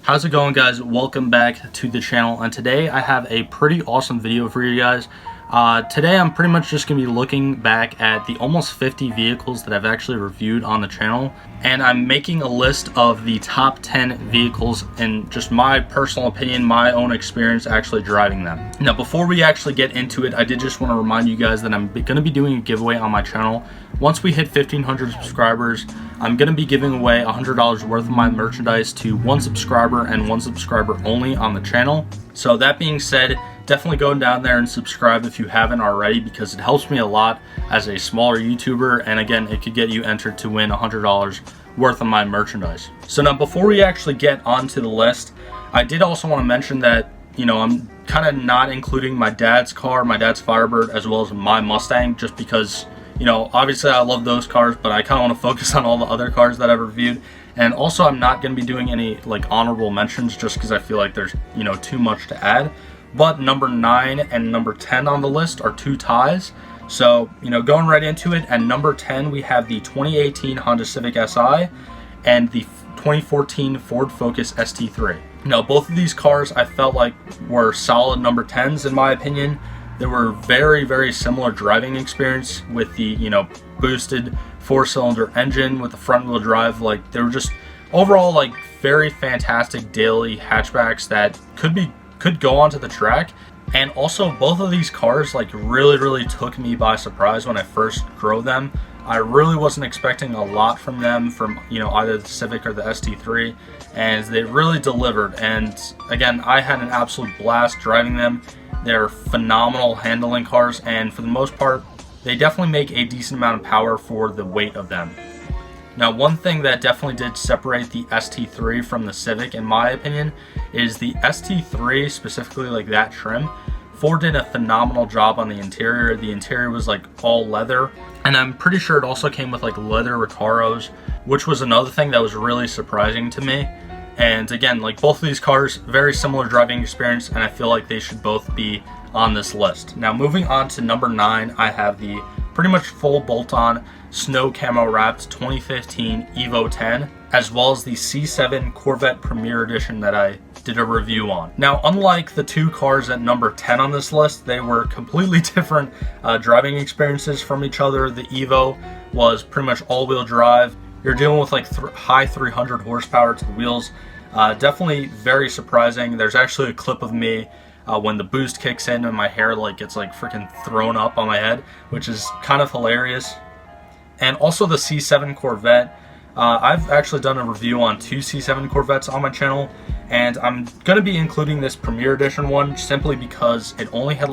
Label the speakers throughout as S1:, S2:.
S1: How's it going, guys? Welcome back to the channel, and today I have a pretty awesome video for you guys. Today I'm pretty much just going to be looking back at the almost 50 vehicles that I've actually reviewed on the channel, and I'm making a list of the top 10 vehicles in just my personal opinion, my own experience actually driving them. Now, before we actually get into it, I did just want to remind you guys that I'm going to be doing a giveaway on my channel. Once we hit 1,500 subscribers, I'm going to be giving away $100 worth of my merchandise to one subscriber and one subscriber only on the channel. So that being said, definitely go down there and subscribe if you haven't already, because it helps me a lot as a smaller YouTuber, and again, it could get you entered to win $100 worth of my merchandise. So now, before we actually get onto the list, I did also want to mention that, I'm kind of not including my dad's car, my dad's Firebird, as well as my Mustang, just because, obviously I love those cars, but I kind of want to focus on all the other cars that I've reviewed. And also, I'm not going to be doing any honorable mentions just because I feel like there's, too much to add. But number 9 and number 10 on the list are two ties. So, going right into it, at number 10, we have the 2018 Honda Civic Si and the 2014 Ford Focus ST3. Now, both of these cars I felt like were solid number 10s in my opinion. They were very, very similar driving experience with the, boosted 4-cylinder engine with the front wheel drive. They were just overall very fantastic daily hatchbacks that could go onto the track. And also, both of these cars really took me by surprise when I first drove them. I really wasn't expecting a lot from them, from either the Civic or the ST3, and they really delivered. And again, I had an absolute blast driving them. They're phenomenal handling cars, and for the most part, they definitely make a decent amount of power for the weight of them. Now, one thing that definitely did separate the ST3 from the Civic, in my opinion, is the ST3, specifically that trim. Ford did a phenomenal job on the interior. The interior was all leather, and I'm pretty sure it also came with leather Recaros, which was another thing that was really surprising to me. And again, both of these cars, very similar driving experience, and I feel like they should both be on this list. Now, moving on to number 9, I have the pretty much full bolt-on snow camo wrapped 2015 Evo 10, as well as the C7 Corvette Premier Edition that I did a review on. Now, unlike the two cars at number 10 on this list, they were completely different driving experiences from each other. The Evo was pretty much all-wheel drive. You're dealing with high 300 horsepower to the wheels. Definitely very surprising. There's actually a clip of me when the boost kicks in and my hair gets freaking thrown up on my head, which is kind of hilarious. And also the C7 Corvette. I've actually done a review on two C7 Corvettes on my channel, and I'm going to be including this Premier Edition one simply because it only had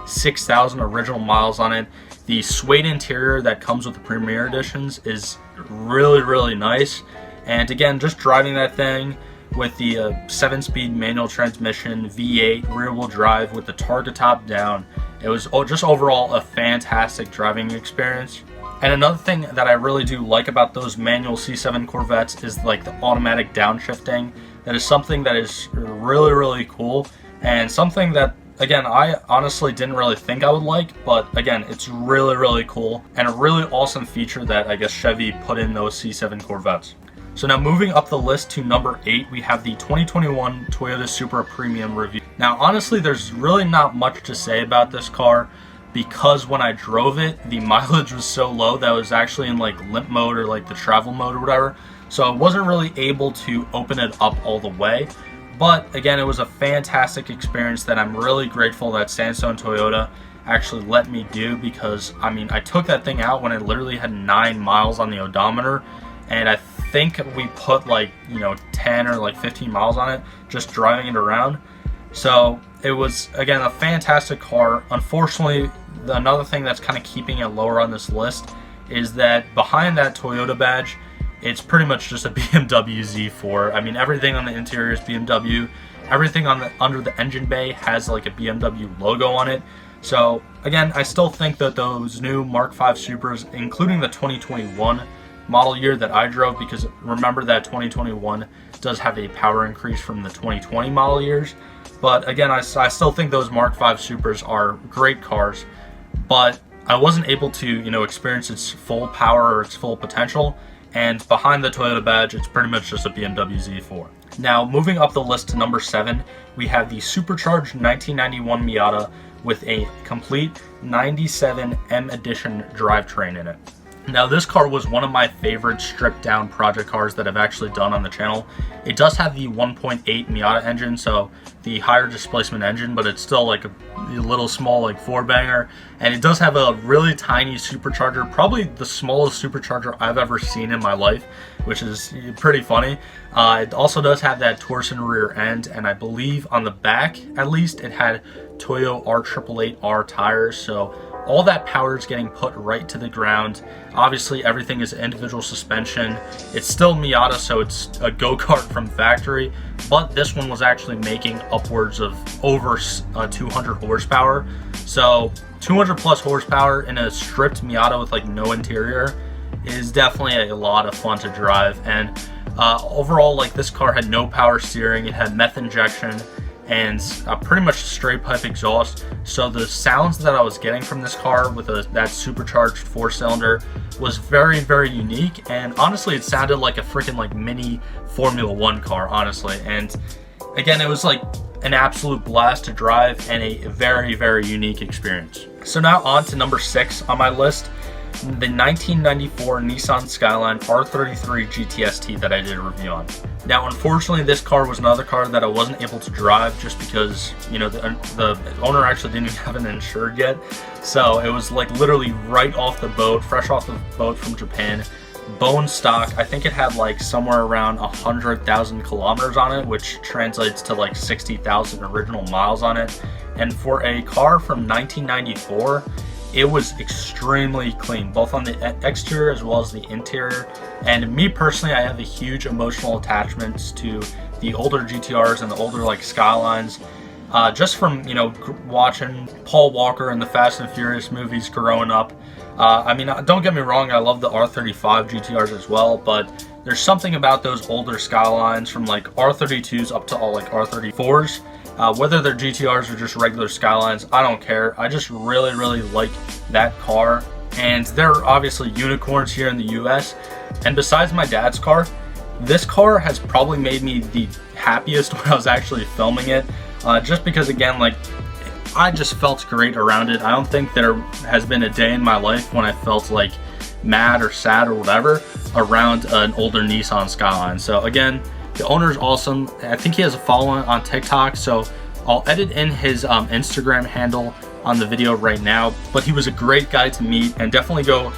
S1: 6,000 original miles on it. The suede interior that comes with the Premier Editions is really nice. And again, just driving that thing with the 7-speed manual transmission, V8, rear-wheel drive with the Targa top down, it was just overall a fantastic driving experience. And another thing that I really do like about those manual C7 Corvettes is the automatic downshifting. That is something that is really cool, and something that, again, I honestly didn't really think I would like, but again, it's really cool and a really awesome feature that I guess Chevy put in those C7 Corvettes. So now, moving up the list to number 8, we have the 2021 Toyota Supra Premium review. Now, honestly, there's really not much to say about this car, because when I drove it, the mileage was so low that I was actually in limp mode or the travel mode or whatever. So I wasn't really able to open it up all the way. But again, it was a fantastic experience that I'm really grateful that Sandstone Toyota actually let me do, because I took that thing out when it literally had 9 miles on the odometer, and I think we put 10 or 15 miles on it just driving it around. So it was, again, a fantastic car. Unfortunately, another thing that's kind of keeping it lower on this list is that behind that Toyota badge, it's pretty much just a BMW Z4. Everything on the interior is BMW. Everything under the engine bay has a BMW logo on it. So again, I still think that those new Mark V Supras, including the 2021 model year that I drove, because remember that 2021 does have a power increase from the 2020 model years. But again, I still think those Mark V Supras are great cars, but I wasn't able to, experience its full power or its full potential. And behind the Toyota badge, it's pretty much just a BMW Z4. Now, moving up the list to number 7, we have the supercharged 1991 Miata with a complete 97 M Edition drivetrain in it. Now, this car was one of my favorite stripped down project cars that I've actually done on the channel. It does have the 1.8 Miata engine, so the higher displacement engine, but it's still like a little small like 4-banger. And it does have a really tiny supercharger, probably the smallest supercharger I've ever seen in my life, which is pretty funny. It also does have that torsion rear end, and I believe on the back, at least, it had Toyo R888R tires, so all that power is getting put right to the ground. Obviously, everything is individual suspension. It's still Miata, so it's a go-kart from factory, but this one was actually making upwards of over 200 horsepower. So 200 plus horsepower in a stripped Miata with like no interior is definitely a lot of fun to drive. And overall, like, this car had no power steering. It had meth injection and pretty much straight pipe exhaust. So the sounds that I was getting from this car with that supercharged 4-cylinder was very, very unique. And honestly, it sounded like a freaking like mini Formula One car, honestly. And again, it was like an absolute blast to drive and a very, very unique experience. So now on to number 6 on my list, the 1994 Nissan Skyline R33 GTST that I did a review on. Now, unfortunately, this car was another car that I wasn't able to drive just because, you know, the owner actually didn't even have it insured yet. So it was like literally right off the boat, fresh off the boat from Japan, bone stock. I think it had like somewhere around 100,000 kilometers on it, which translates to like 60,000 original miles on it. And for a car from 1994, it was extremely clean, both on the exterior as well as the interior. And me personally, I have a huge emotional attachment to the older GTRs and the older like Skylines, just from, you know, watching Paul Walker and the Fast and Furious movies growing up. I mean, don't get me wrong, I love the R35 GTRs as well, but there's something about those older Skylines from like R32s up to all like R34s. Whether they're GTRs or just regular Skylines, I don't care. I just really, really like that car. And they're obviously unicorns here in the US. And besides my dad's car, this car has probably made me the happiest when I was actually filming it. Just because, again, like, I just felt great around it. I don't think there has been a day in my life when I felt like mad or sad or whatever around an older Nissan Skyline. So again, the owner is awesome. I think he has a following on TikTok, so I'll edit in his Instagram handle on the video right now. But he was a great guy to meet, and definitely go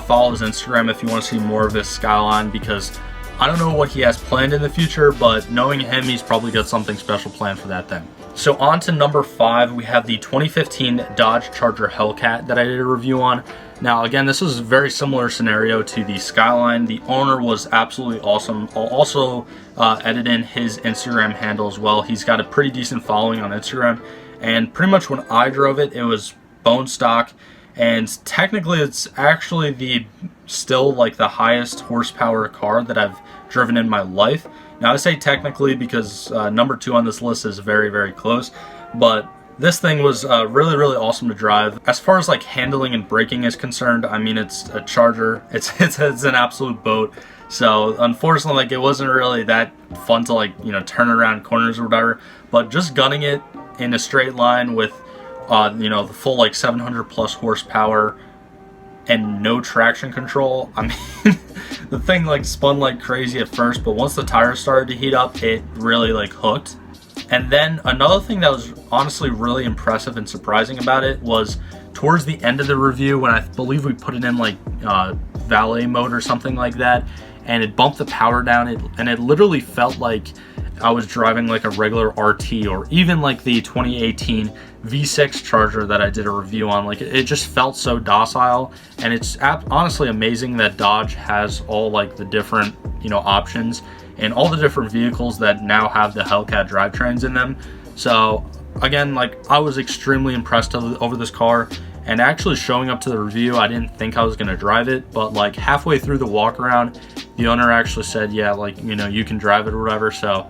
S1: follow his Instagram if you want to see more of his Skyline, because I don't know what he has planned in the future, but knowing him, he's probably got something special planned for that thing. So on to number 5, we have the 2015 Dodge Charger Hellcat that I did a review on. Now, again, this is a very similar scenario to the Skyline. The owner was absolutely awesome. I'll also edit in his Instagram handle as well. He's got a pretty decent following on Instagram. And pretty much when I drove it, it was bone stock. And technically, it's actually still like the highest horsepower car that I've driven in my life. Now, I say technically because number 2 on this list is very, very close. But this thing was really, really awesome to drive. As far as like handling and braking is concerned, I mean, it's a Charger. It's an absolute boat. So unfortunately, like, it wasn't really that fun to, like, you know, turn around corners or whatever. But just gunning it in a straight line with, you know, the full like 700 plus horsepower and no traction control. I mean, the thing like spun like crazy at first, but once the tires started to heat up, it really like hooked. And then another thing that was honestly really impressive and surprising about it was towards the end of the review, when I believe we put it in like valet mode or something like that, and it bumped the power down, and it literally felt like I was driving like a regular RT, or even like the 2018 V6 Charger that I did a review on. Like, it just felt so docile. And it's honestly amazing that Dodge has all like the different, you know, options and all the different vehicles that now have the Hellcat drivetrains in them. So again, like, I was extremely impressed over this car. And actually showing up to the review, I didn't think I was going to drive it, but like halfway through the walk around, the owner actually said, yeah, like, you know, you can drive it or whatever. So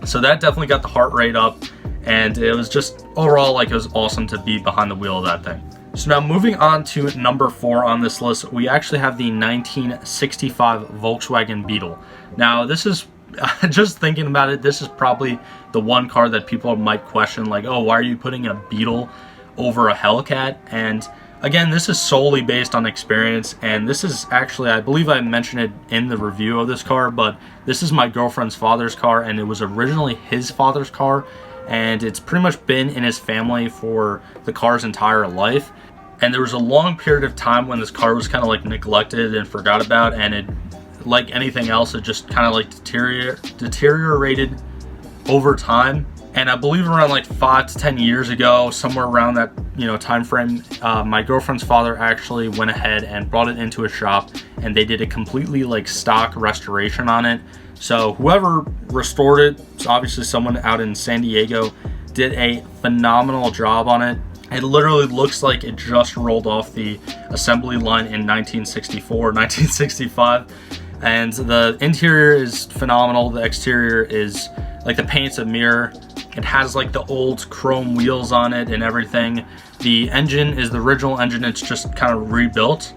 S1: that definitely got the heart rate up, and it was just overall, like, it was awesome to be behind the wheel of that thing. So now moving on to number 4 on this list, we actually have the 1965 Volkswagen Beetle. Now, this is just thinking about it, this is probably the one car that people might question, like, oh, why are you putting a Beetle over a Hellcat? And again, this is solely based on experience, and this is actually, I believe I mentioned it in the review of this car, but this is my girlfriend's father's car, and it was originally his father's car, and it's pretty much been in his family for the car's entire life. And there was a long period of time when this car was kind of like neglected and forgot about, and it, like anything else, it just kind of like deteriorated over time. And I believe around like 5 to 10 years ago, somewhere around that, you know, time frame, my girlfriend's father actually went ahead and brought it into a shop, and they did a completely like stock restoration on it. So whoever restored it, it's obviously someone out in San Diego, did a phenomenal job on it. It literally looks like it just rolled off the assembly line in 1964, 1965. And the interior is phenomenal. The exterior is, like, the paint's a mirror. It has like the old chrome wheels on it and everything. The engine is the original engine. It's just kind of rebuilt,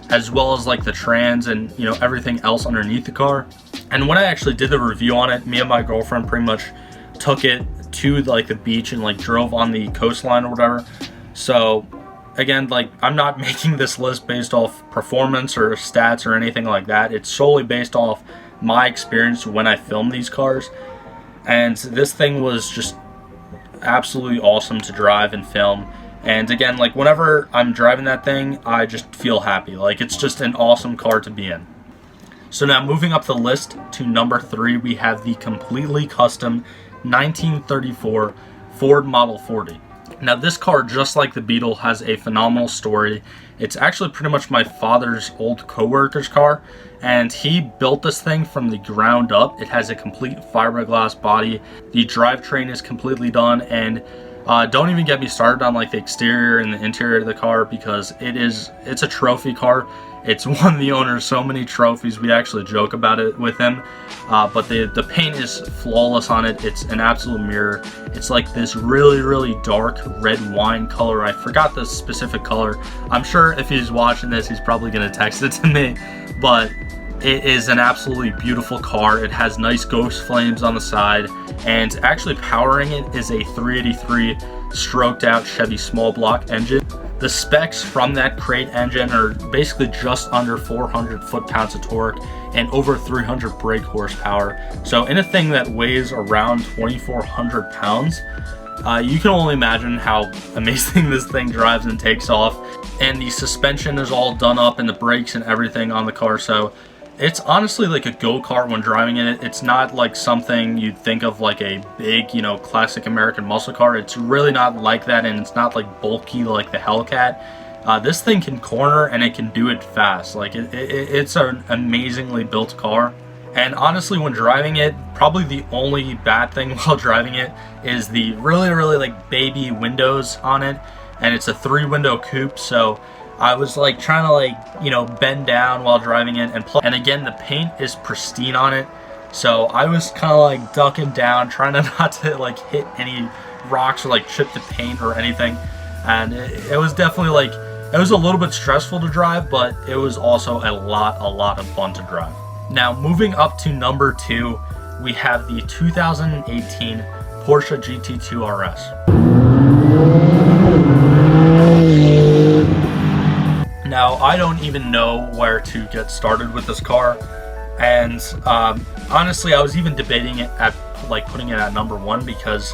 S1: as well as like the trans and, you know, everything else underneath the car. And when I actually did the review on it, me and my girlfriend pretty much took it to like the beach and like drove on the coastline or whatever. So again, like, I'm not making this list based off performance or stats or anything like that. It's solely based off my experience when I filmed these cars. And this thing was just absolutely awesome to drive and film. And again, like, whenever I'm driving that thing, I just feel happy. Like, it's just an awesome car to be in. So now moving up the list to number 3, we have the completely custom 1934 Ford Model 40. Now this car, just like the Beetle, has a phenomenal story. It's actually pretty much my father's old co-worker's car, and he built this thing from the ground up. It has a complete fiberglass body. The drivetrain is completely done, and don't even get me started on like the exterior and the interior of the car, because it's a trophy car. It's won the owner so many trophies. We actually joke about it with him. But the paint is flawless on it. It's an absolute mirror. It's like this really, really dark red wine color. I forgot the specific color. I'm sure if he's watching this, he's probably going to text it to me. But it is an absolutely beautiful car. It has nice ghost flames on the side. And actually powering it is a 383 stroked out Chevy small block engine. The specs from that crate engine are basically just under 400 foot-pounds of torque and over 300 brake horsepower. So in a thing that weighs around 2,400 pounds, you can only imagine how amazing this thing drives and takes off. And the suspension is all done up, and the brakes and everything on the car. So it's honestly like a go-kart when driving in it. It's not like something you'd think of like a big, you know, classic American muscle car. It's really not like that, and it's not like bulky like the Hellcat. This thing can corner, and it can do it fast. Like it's an amazingly built car. And honestly, when driving it, probably the only bad thing while driving it is the really, really like baby windows on it. And it's a 3-window coupe, so I was like trying to like, you know, bend down while driving it, and again, the paint is pristine on it. So I was kind of like ducking down, trying to not to like hit any rocks or like chip the paint or anything. And it was definitely like, it was a little bit stressful to drive, but it was also a lot of fun to drive. Now moving up to number 2, we have the 2018 Porsche GT2 RS. Now, I don't even know where to get started with this car, and honestly, I was even debating it at like putting it at number 1, because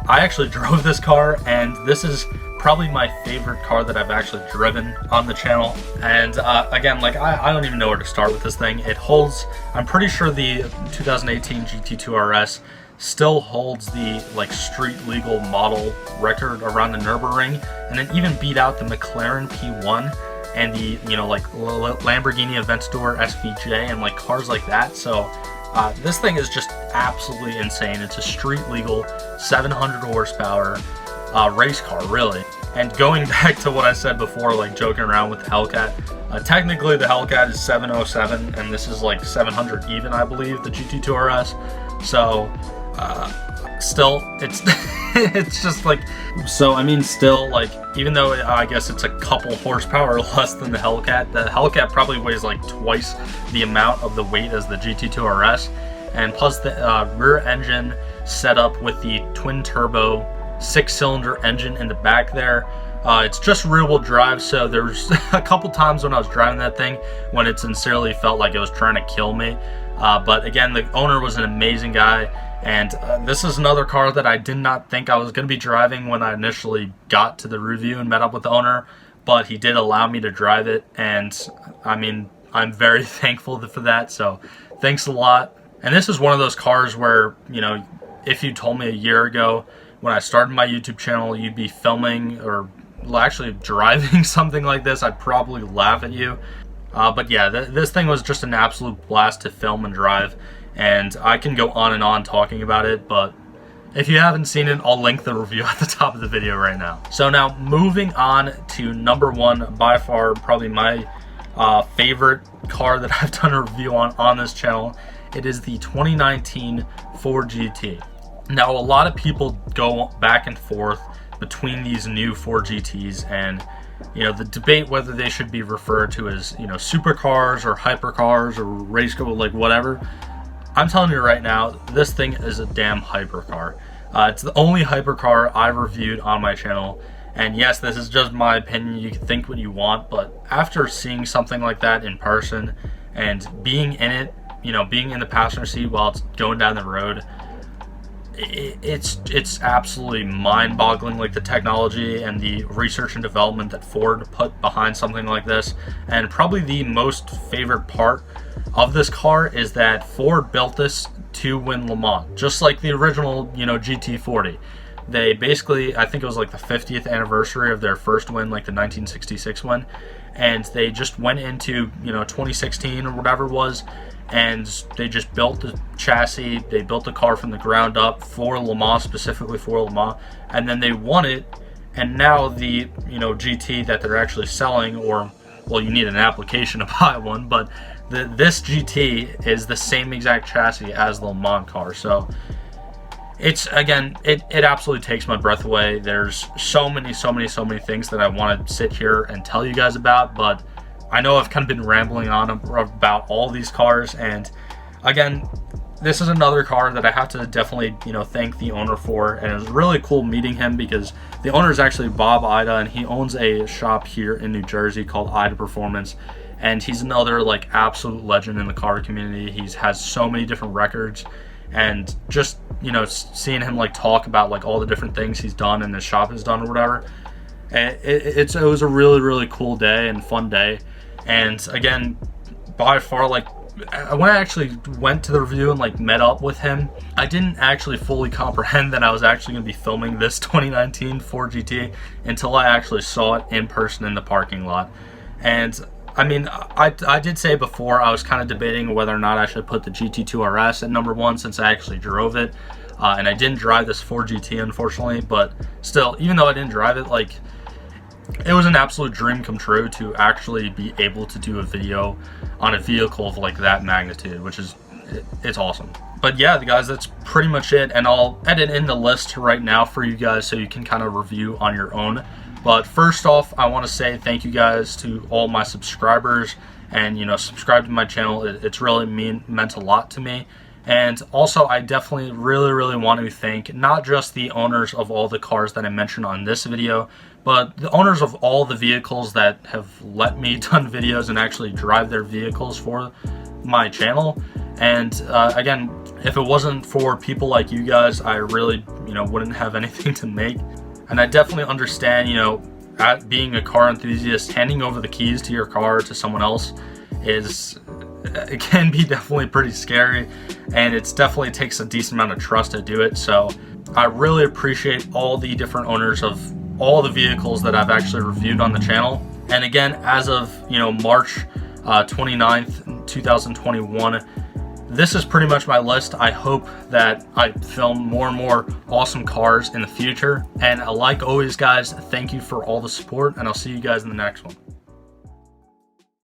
S1: I actually drove this car, and this is probably my favorite car that I've actually driven on the channel. And again, like I don't even know where to start with this thing. It holds, I'm pretty sure the 2018 GT2 RS still holds the like street legal model record around the Nürburgring, and it even beat out the McLaren P1 and the, you know, like Lamborghini Aventador SVJ and like cars like that. So this thing is just absolutely insane. It's a street legal 700 horsepower race car, really. And going back to what I said before, like joking around with the Hellcat, technically the Hellcat is 707 and this is like 700 even, I believe, the GT2 RS. So still, it's it's just like, so I mean, still, like, even though I guess it's a couple horsepower less than the Hellcat probably weighs like twice the amount of the weight as the GT2 RS, and plus the rear engine setup with the twin turbo 6-cylinder engine in the back there. It's just rear-wheel drive, so there's a couple times when I was driving that thing when it sincerely felt like it was trying to kill me. But again, the owner was an amazing guy, and this is another car that I did not think I was going to be driving when I initially got to the review and met up with the owner, but he did allow me to drive it, and I mean, I'm very thankful for that, so thanks a lot. And this is one of those cars where, you know, if you told me a year ago when I started my YouTube channel you'd be filming or actually driving something like this, I'd probably laugh at you. But yeah, this thing was just an absolute blast to film and drive, and I can go on and on talking about it, but if you haven't seen it, I'll link the review at the top of the video right now. So now moving on to number one, by far probably my favorite car that I've done a review on this channel. It is the 2019 Ford GT. Now, a lot of people go back and forth between these new Ford GTs, and you know, the debate whether they should be referred to as, you know, supercars or hypercars or race car, like whatever. I'm telling you right now, this thing is a damn hypercar. It's the only hypercar I've reviewed on my channel, and yes, this is just my opinion. You can think what you want, but after seeing something like that in person and being in it, you know, being in the passenger seat while it's going down the road, it's absolutely mind-boggling, like the technology and the research and development that Ford put behind something like this. And probably the most favorite part of this car is that Ford built this to win Le Mans, just like the original, you know, GT40. They basically, I think it was like the 50th anniversary of their first win, like the 1966 one, and they just went into, you know, 2016 or whatever it was, and they just built the chassis. They built the car from the ground up for Le Mans, specifically for Le Mans, and then they won it. And now the, you know, GT that they're actually selling, or well, you need an application to buy one, but this GT is the same exact chassis as the Le Mans car. So it's, again, it absolutely takes my breath away. There's so many things that I want to sit here and tell you guys about, but I know I've kind of been rambling on about all these cars, and again, this is another car that I have to definitely, you know, thank the owner for. And it was really cool meeting him, because the owner is actually Bob Ida, and he owns a shop here in New Jersey called Ida Performance, and he's another like absolute legend in the car community. He has so many different records, and just, you know, seeing him like talk about like all the different things he's done and his shop has done or whatever, it was a really cool day and fun day. And again, by far, like when I actually went to the review and like met up with him, I didn't actually fully comprehend that I was actually going to be filming this 2019 Ford GT until I actually saw it in person in the parking lot. And I mean, I did say before I was kind of debating whether or not I should put the GT2 RS at number one, since I actually drove it, and I didn't drive this Ford GT, unfortunately. But still, even though I didn't drive it, like, it was an absolute dream come true to actually be able to do a video on a vehicle of like that magnitude, which is, it's awesome. But yeah, guys, that's pretty much it, and I'll edit in the list right now for you guys so you can kind of review on your own. But first off, I want to say thank you guys to all my subscribers, and, you know, subscribe to my channel. It's really meant a lot to me. And also, I definitely really want to thank not just the owners of all the cars that I mentioned on this video, but the owners of all the vehicles that have let me done videos and actually drive their vehicles for my channel. And again, if it wasn't for people like you guys, I really, you know, wouldn't have anything to make. And I definitely understand, you know, at being a car enthusiast, handing over the keys to your car to someone else it can be definitely pretty scary, and it's definitely takes a decent amount of trust to do it. So I really appreciate all the different owners of all the vehicles that I've actually reviewed on the channel. And again, as of, you know, March 29th, 2021, this is pretty much my list. I hope that I film more and more awesome cars in the future. And like always, guys, thank you for all the support, and I'll see you guys in the next one.